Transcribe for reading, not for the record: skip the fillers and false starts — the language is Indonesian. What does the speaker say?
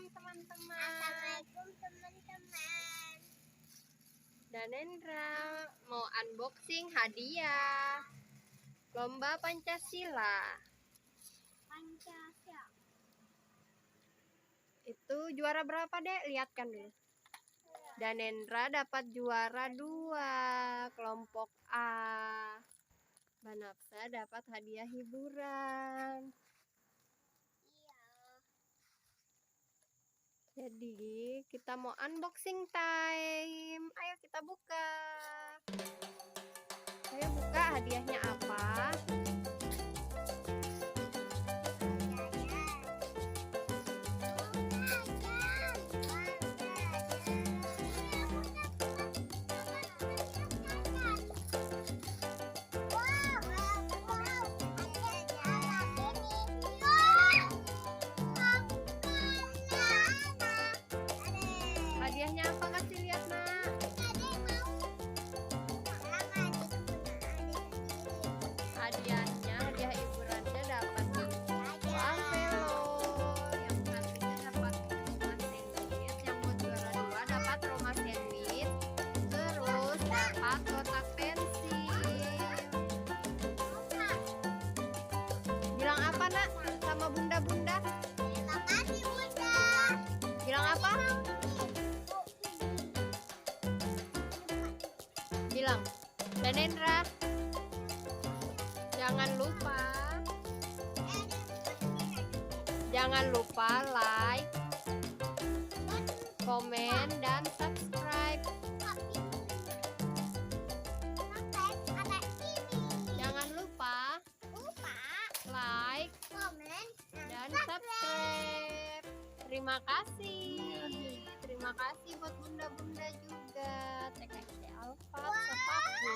teman-teman. Assalamualaikum teman-teman. Dan Endra mau unboxing hadiah Lomba Pancasila. Itu juara berapa, Dek? Lihatkan dulu. Dan Endra dapat juara 2 kelompok A. Banapsa dapat hadiah hiburan. Jadi kita mau unboxing time. Ayo kita buka. Ayo buka, hadiahnya apa? Hadiahnya apa? Kasih lihat, Nak. Hadiahnya, hadiah hiburannya dapat buah velor. Yang satunya dapat rumah sandwich. Yang buat juara 2 dapat rumah sandwich. Terus dapat kotak pensil. Bilang apa, Nak? Sama bunda-bunda? Terima kasih Bunda. Bilang apa? Bilang. Dan Endra, jangan lupa like, komen, dan subscribe. Jangan lupa like, Komen dan subscribe. Terima kasih. Terima kasih buat bunda-bunda juga. TKC Alfa sepaku.